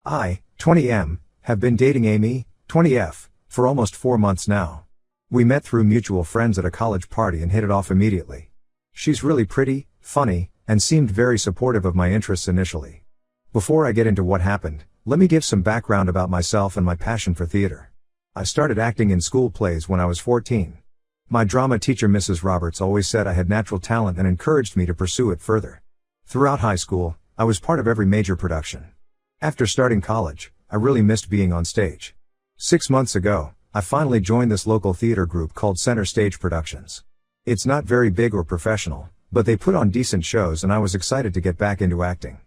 I, 20M, have been dating Amy, 20F, for almost 4 months now. We met through mutual friends at a college party and hit it off immediately. She's really pretty, funny, and seemed very supportive of my interests initially. Before I get into what happened, let me give some background about myself and my passion for theater. I started acting in school plays when I was 14. My drama teacher Mrs. Roberts always said I had natural talent and encouraged me to pursue it further. Throughout high school, I was part of every major production. After starting college, I really missed being on stage. 6 months ago, I finally joined this local theater group called Center Stage Productions. It's not very big or professional, but they put on decent shows and I was excited to get back into acting.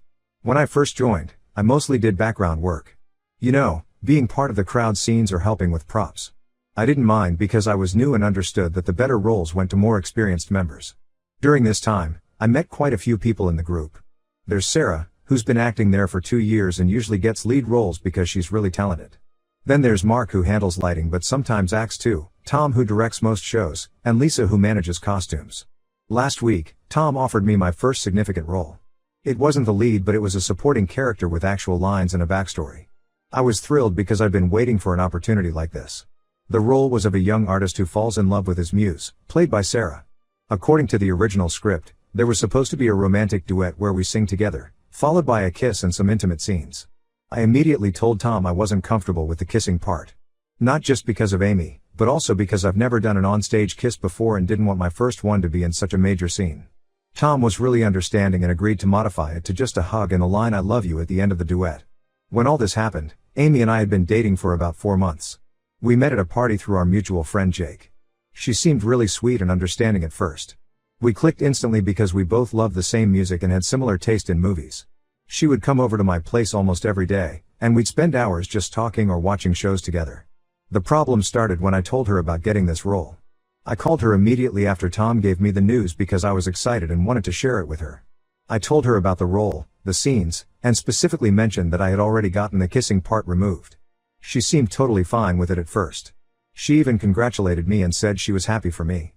When I first joined, I mostly did background work. You know, being part of the crowd scenes or helping with props. I didn't mind because I was new and understood that the better roles went to more experienced members. During this time, I met quite a few people in the group. There's Sarah, who's been acting there for 2 years and usually gets lead roles because she's really talented. Then there's Mark, who handles lighting but sometimes acts too, Tom, who directs most shows, and Lisa, who manages costumes. Last week, Tom offered me my first significant role. It wasn't the lead, but it was a supporting character with actual lines and a backstory. I was thrilled because I'd been waiting for an opportunity like this. The role was of a young artist who falls in love with his muse, played by Sarah. According to the original script, there was supposed to be a romantic duet where we sing together, followed by a kiss and some intimate scenes. I immediately told Tom I wasn't comfortable with the kissing part. Not just because of Amy, but also because I've never done an on-stage kiss before and didn't want my first one to be in such a major scene. Tom was really understanding and agreed to modify it to just a hug and the line "I love you" at the end of the duet. When all this happened, Amy and I had been dating for about 4 months. We met at a party through our mutual friend Jake. She seemed really sweet and understanding at first. We clicked instantly because we both loved the same music and had similar taste in movies. She would come over to my place almost every day, and we'd spend hours just talking or watching shows together. The problem started when I told her about getting this role. I called her immediately after Tom gave me the news because I was excited and wanted to share it with her. I told her about the role, the scenes, and specifically mentioned that I had already gotten the kissing part removed. She seemed totally fine with it at first. She even congratulated me and said she was happy for me.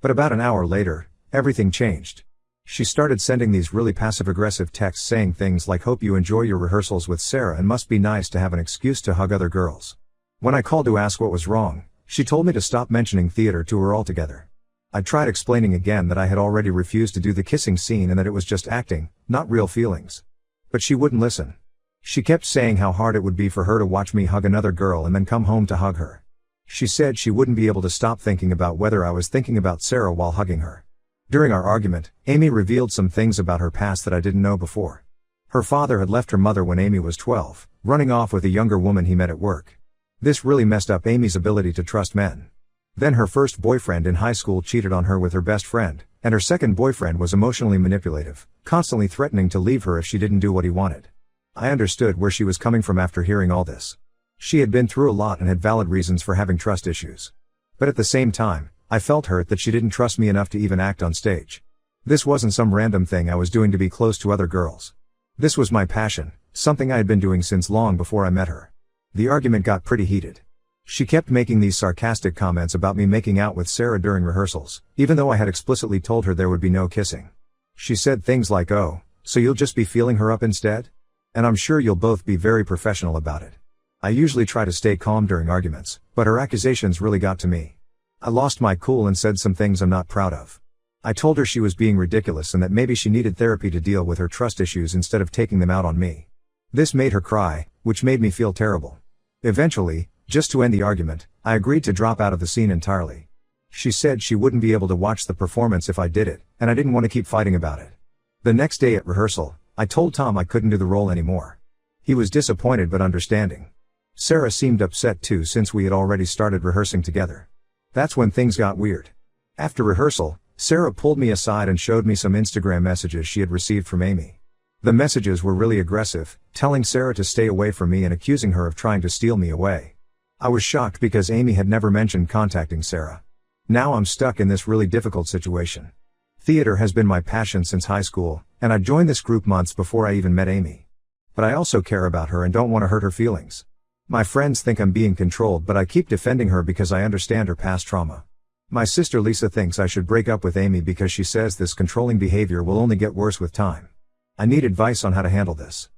But about an hour later, everything changed. She started sending these really passive-aggressive texts saying things like "Hope you enjoy your rehearsals with Sarah and must be nice to have an excuse to hug other girls." When I called to ask what was wrong, she told me to stop mentioning theater to her altogether. I tried explaining again that I had already refused to do the kissing scene and that it was just acting, not real feelings. But she wouldn't listen. She kept saying how hard it would be for her to watch me hug another girl and then come home to hug her. She said she wouldn't be able to stop thinking about whether I was thinking about Sarah while hugging her. During our argument, Amy revealed some things about her past that I didn't know before. Her father had left her mother when Amy was 12, running off with a younger woman he met at work. This really messed up Amy's ability to trust men. Then her first boyfriend in high school cheated on her with her best friend, and her second boyfriend was emotionally manipulative, constantly threatening to leave her if she didn't do what he wanted. I understood where she was coming from after hearing all this. She had been through a lot and had valid reasons for having trust issues. But at the same time, I felt hurt that she didn't trust me enough to even act on stage. This wasn't some random thing I was doing to be close to other girls. This was my passion, something I had been doing since long before I met her. The argument got pretty heated. She kept making these sarcastic comments about me making out with Sarah during rehearsals, even though I had explicitly told her there would be no kissing. She said things like, "Oh, so you'll just be feeling her up instead? And I'm sure you'll both be very professional about it." I usually try to stay calm during arguments, but her accusations really got to me. I lost my cool and said some things I'm not proud of. I told her she was being ridiculous and that maybe she needed therapy to deal with her trust issues instead of taking them out on me. This made her cry, which made me feel terrible. Eventually, just to end the argument, I agreed to drop out of the scene entirely. She said she wouldn't be able to watch the performance if I did it, and I didn't want to keep fighting about it. The next day at rehearsal, I told Tom I couldn't do the role anymore. He was disappointed but understanding. Sarah seemed upset too since we had already started rehearsing together. That's when things got weird. After rehearsal, Sarah pulled me aside and showed me some Instagram messages she had received from Amy. The messages were really aggressive, telling Sarah to stay away from me and accusing her of trying to steal me away. I was shocked because Amy had never mentioned contacting Sarah. Now I'm stuck in this really difficult situation. Theater has been my passion since high school, and I joined this group months before I even met Amy. But I also care about her and don't want to hurt her feelings. My friends think I'm being controlled, but I keep defending her because I understand her past trauma. My sister Lisa thinks I should break up with Amy because she says this controlling behavior will only get worse with time. I need advice on how to handle this.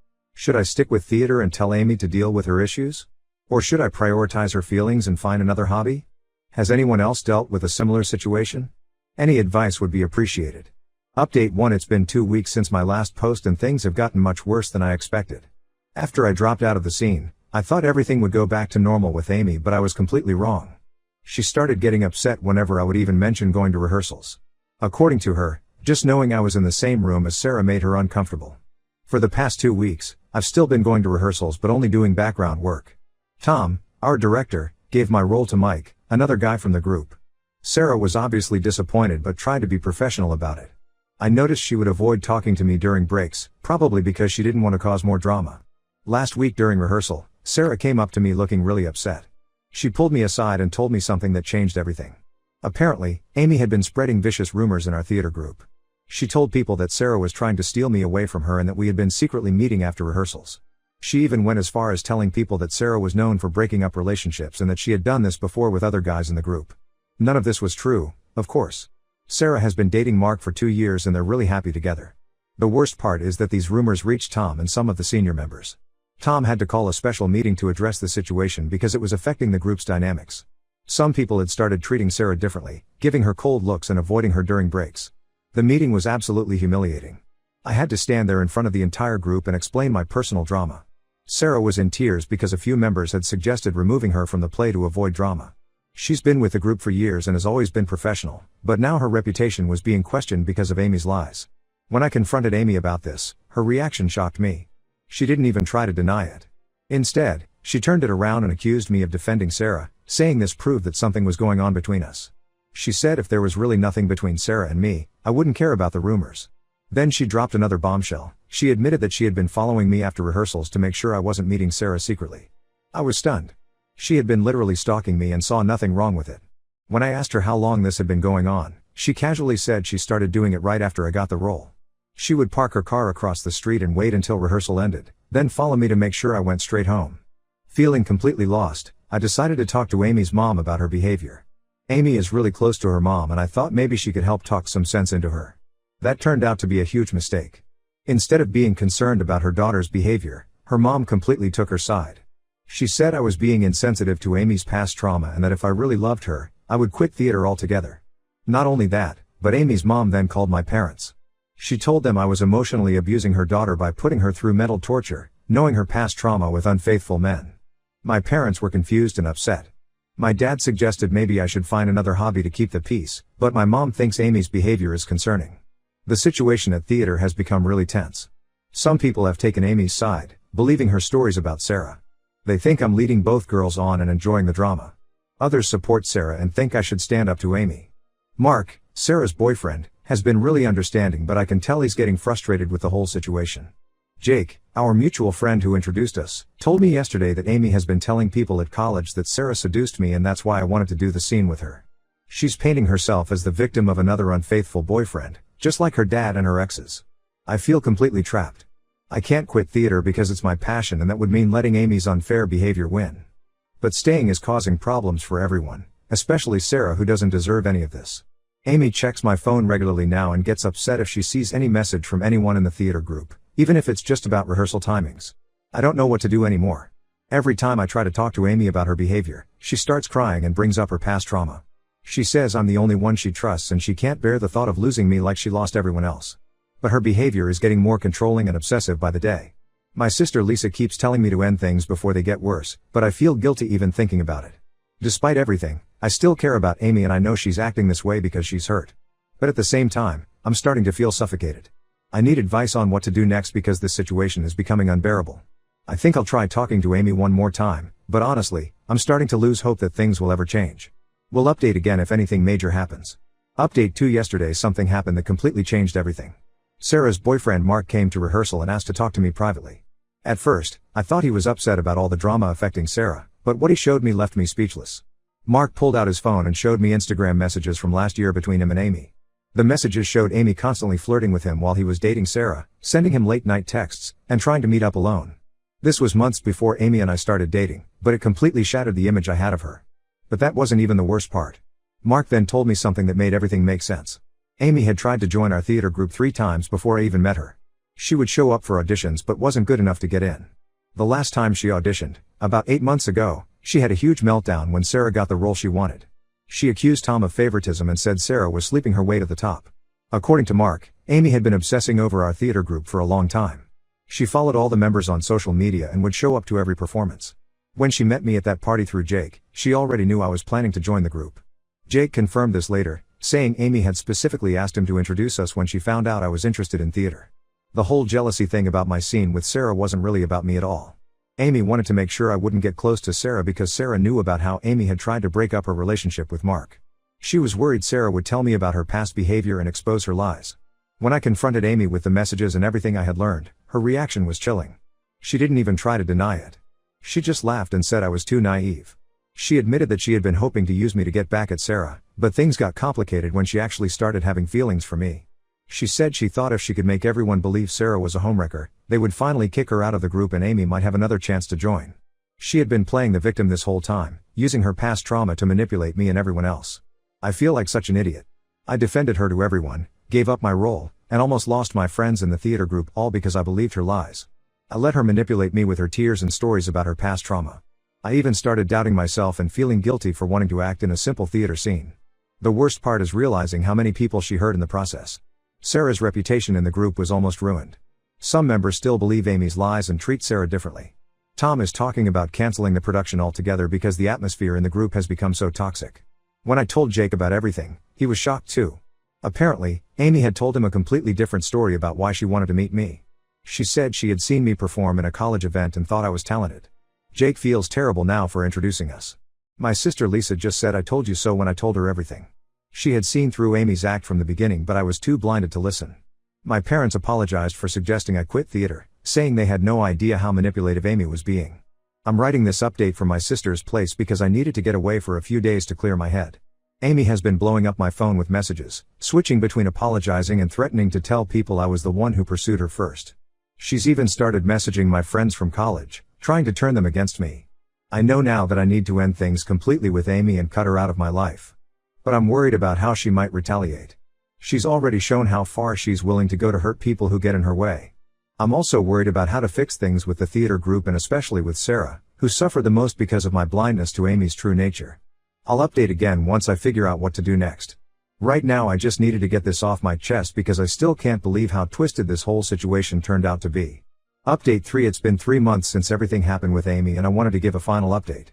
Should I stick with theater and tell Amy to deal with her issues? Or should I prioritize her feelings and find another hobby? Has anyone else dealt with a similar situation? Any advice would be appreciated. Update 1. It's been 2 weeks since my last post and things have gotten much worse than I expected. After I dropped out of the scene, I thought everything would go back to normal with Amy, but I was completely wrong. She started getting upset whenever I would even mention going to rehearsals. According to her, just knowing I was in the same room as Sarah made her uncomfortable. For the past 2 weeks, I've still been going to rehearsals but only doing background work. Tom, our director, gave my role to Mike, another guy from the group. Sarah was obviously disappointed but tried to be professional about it. I noticed she would avoid talking to me during breaks, probably because she didn't want to cause more drama. Last week during rehearsal, Sarah came up to me looking really upset. She pulled me aside and told me something that changed everything. Apparently, Amy had been spreading vicious rumors in our theater group. She told people that Sarah was trying to steal me away from her and that we had been secretly meeting after rehearsals. She even went as far as telling people that Sarah was known for breaking up relationships and that she had done this before with other guys in the group. None of this was true, of course. Sarah has been dating Mark for 2 years and they're really happy together. The worst part is that these rumors reached Tom and some of the senior members. Tom had to call a special meeting to address the situation because it was affecting the group's dynamics. Some people had started treating Sarah differently, giving her cold looks and avoiding her during breaks. The meeting was absolutely humiliating. I had to stand there in front of the entire group and explain my personal drama. Sarah was in tears because a few members had suggested removing her from the play to avoid drama. She's been with the group for years and has always been professional, but now her reputation was being questioned because of Amy's lies. When I confronted Amy about this, her reaction shocked me. She didn't even try to deny it. Instead, she turned it around and accused me of defending Sarah, saying this proved that something was going on between us. She said if there was really nothing between Sarah and me, I wouldn't care about the rumors. Then she dropped another bombshell. She admitted that she had been following me after rehearsals to make sure I wasn't meeting Sarah secretly. I was stunned. She had been literally stalking me and saw nothing wrong with it. When I asked her how long this had been going on, she casually said she started doing it right after I got the role. She would park her car across the street and wait until rehearsal ended, then follow me to make sure I went straight home. Feeling completely lost, I decided to talk to Amy's mom about her behavior. Amy is really close to her mom and I thought maybe she could help talk some sense into her. That turned out to be a huge mistake. Instead of being concerned about her daughter's behavior, her mom completely took her side. She said I was being insensitive to Amy's past trauma and that if I really loved her, I would quit theater altogether. Not only that, but Amy's mom then called my parents. She told them I was emotionally abusing her daughter by putting her through mental torture, knowing her past trauma with unfaithful men. My parents were confused and upset. My dad suggested maybe I should find another hobby to keep the peace, but my mom thinks Amy's behavior is concerning. The situation at theater has become really tense. Some people have taken Amy's side, believing her stories about Sarah. They think I'm leading both girls on and enjoying the drama. Others support Sarah and think I should stand up to Amy. Mark, Sarah's boyfriend, has been really understanding, but I can tell he's getting frustrated with the whole situation. Jake, our mutual friend who introduced us, told me yesterday that Amy has been telling people at college that Sarah seduced me and that's why I wanted to do the scene with her. She's painting herself as the victim of another unfaithful boyfriend, just like her dad and her exes. I feel completely trapped. I can't quit theater because it's my passion and that would mean letting Amy's unfair behavior win. But staying is causing problems for everyone, especially Sarah who doesn't deserve any of this. Amy checks my phone regularly now and gets upset if she sees any message from anyone in the theater group, even if it's just about rehearsal timings. I don't know what to do anymore. Every time I try to talk to Amy about her behavior, she starts crying and brings up her past trauma. She says I'm the only one she trusts and she can't bear the thought of losing me like she lost everyone else. But her behavior is getting more controlling and obsessive by the day. My sister Lisa keeps telling me to end things before they get worse, but I feel guilty even thinking about it. Despite everything, I still care about Amy and I know she's acting this way because she's hurt. But at the same time, I'm starting to feel suffocated. I need advice on what to do next because this situation is becoming unbearable. I think I'll try talking to Amy one more time, but honestly, I'm starting to lose hope that things will ever change. We'll update again if anything major happens. Update 2. Yesterday something happened that completely changed everything. Sarah's boyfriend Mark came to rehearsal and asked to talk to me privately. At first, I thought he was upset about all the drama affecting Sarah, but what he showed me left me speechless. Mark pulled out his phone and showed me Instagram messages from last year between him and Amy. The messages showed Amy constantly flirting with him while he was dating Sarah, sending him late-night texts, and trying to meet up alone. This was months before Amy and I started dating, but it completely shattered the image I had of her. But that wasn't even the worst part. Mark then told me something that made everything make sense. Amy had tried to join our theater group 3 times before I even met her. She would show up for auditions but wasn't good enough to get in. The last time she auditioned, about 8 months ago, she had a huge meltdown when Sarah got the role she wanted. She accused Tom of favoritism and said Sarah was sleeping her way to the top. According to Mark, Amy had been obsessing over our theater group for a long time. She followed all the members on social media and would show up to every performance. When she met me at that party through Jake, she already knew I was planning to join the group. Jake confirmed this later, saying Amy had specifically asked him to introduce us when she found out I was interested in theater. The whole jealousy thing about my scene with Sarah wasn't really about me at all. Amy wanted to make sure I wouldn't get close to Sarah because Sarah knew about how Amy had tried to break up her relationship with Mark. She was worried Sarah would tell me about her past behavior and expose her lies. When I confronted Amy with the messages and everything I had learned, her reaction was chilling. She didn't even try to deny it. She just laughed and said I was too naive. She admitted that she had been hoping to use me to get back at Sarah, but things got complicated when she actually started having feelings for me. She said she thought if she could make everyone believe Sarah was a homewrecker, they would finally kick her out of the group and Amy might have another chance to join. She had been playing the victim this whole time, using her past trauma to manipulate me and everyone else. I feel like such an idiot. I defended her to everyone, gave up my role, and almost lost my friends in the theater group all because I believed her lies. I let her manipulate me with her tears and stories about her past trauma. I even started doubting myself and feeling guilty for wanting to act in a simple theater scene. The worst part is realizing how many people she hurt in the process. Sarah's reputation in the group was almost ruined. Some members still believe Amy's lies and treat Sarah differently. Tom is talking about canceling the production altogether because the atmosphere in the group has become so toxic. When I told Jake about everything, he was shocked too. Apparently, Amy had told him a completely different story about why she wanted to meet me. She said she had seen me perform in a college event and thought I was talented. Jake feels terrible now for introducing us. My sister Lisa just said I told you so when I told her everything. She had seen through Amy's act from the beginning but I was too blinded to listen. My parents apologized for suggesting I quit theater, saying they had no idea how manipulative Amy was being. I'm writing this update from my sister's place because I needed to get away for a few days to clear my head. Amy has been blowing up my phone with messages, switching between apologizing and threatening to tell people I was the one who pursued her first. She's even started messaging my friends from college, trying to turn them against me. I know now that I need to end things completely with Amy and cut her out of my life. But I'm worried about how she might retaliate. She's already shown how far she's willing to go to hurt people who get in her way. I'm also worried about how to fix things with the theater group and especially with Sarah, who suffered the most because of my blindness to Amy's true nature. I'll update again once I figure out what to do next. Right now I just needed to get this off my chest because I still can't believe how twisted this whole situation turned out to be. Update 3. It's been 3 months since everything happened with Amy and I wanted to give a final update.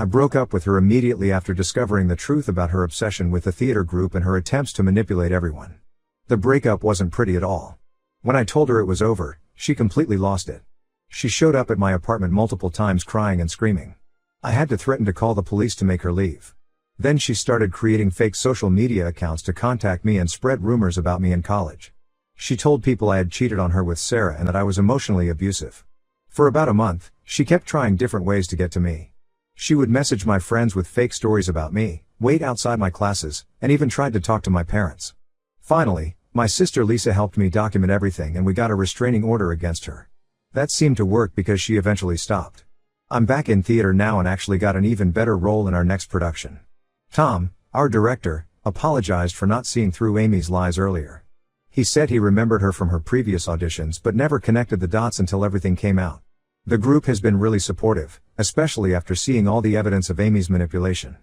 I broke up with her immediately after discovering the truth about her obsession with the theater group and her attempts to manipulate everyone. The breakup wasn't pretty at all. When I told her it was over, she completely lost it. She showed up at my apartment multiple times crying and screaming. I had to threaten to call the police to make her leave. Then she started creating fake social media accounts to contact me and spread rumors about me in college. She told people I had cheated on her with Sarah and that I was emotionally abusive. For about a month, she kept trying different ways to get to me. She would message my friends with fake stories about me, wait outside my classes, and even tried to talk to my parents. Finally, my sister Lisa helped me document everything and we got a restraining order against her. That seemed to work because she eventually stopped. I'm back in theater now and actually got an even better role in our next production. Tom, our director, apologized for not seeing through Amy's lies earlier. He said he remembered her from her previous auditions but never connected the dots until everything came out. The group has been really supportive, especially after seeing all the evidence of Amy's manipulation.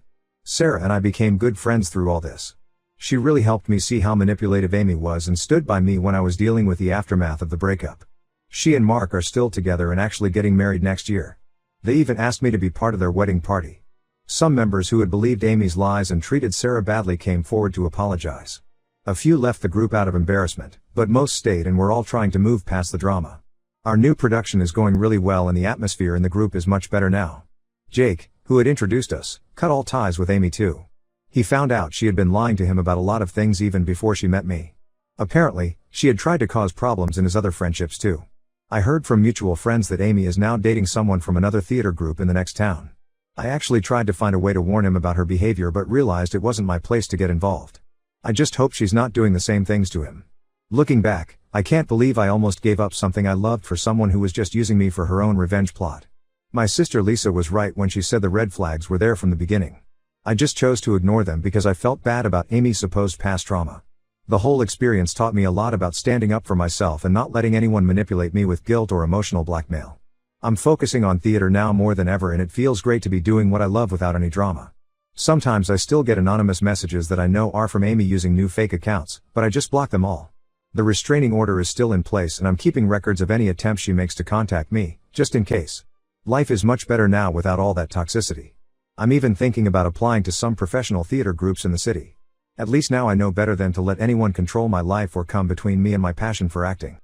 Sarah and I became good friends through all this. She really helped me see how manipulative Amy was and stood by me when I was dealing with the aftermath of the breakup. She and Mark are still together and actually getting married next year. They even asked me to be part of their wedding party. Some members who had believed Amy's lies and treated Sarah badly came forward to apologize. A few left the group out of embarrassment, but most stayed and we're all trying to move past the drama. Our new production is going really well and the atmosphere in the group is much better now. Jake, who had introduced us, cut all ties with Amy too. He found out she had been lying to him about a lot of things even before she met me. Apparently, she had tried to cause problems in his other friendships too. I heard from mutual friends that Amy is now dating someone from another theater group in the next town. I actually tried to find a way to warn him about her behavior but realized it wasn't my place to get involved. I just hope she's not doing the same things to him. Looking back, I can't believe I almost gave up something I loved for someone who was just using me for her own revenge plot. My sister Lisa was right when she said the red flags were there from the beginning. I just chose to ignore them because I felt bad about Amy's supposed past trauma. The whole experience taught me a lot about standing up for myself and not letting anyone manipulate me with guilt or emotional blackmail. I'm focusing on theater now more than ever, and it feels great to be doing what I love without any drama. Sometimes I still get anonymous messages that I know are from Amy using new fake accounts, but I just block them all. The restraining order is still in place, and I'm keeping records of any attempts she makes to contact me, just in case. Life is much better now without all that toxicity. I'm even thinking about applying to some professional theater groups in the city. At least now I know better than to let anyone control my life or come between me and my passion for acting.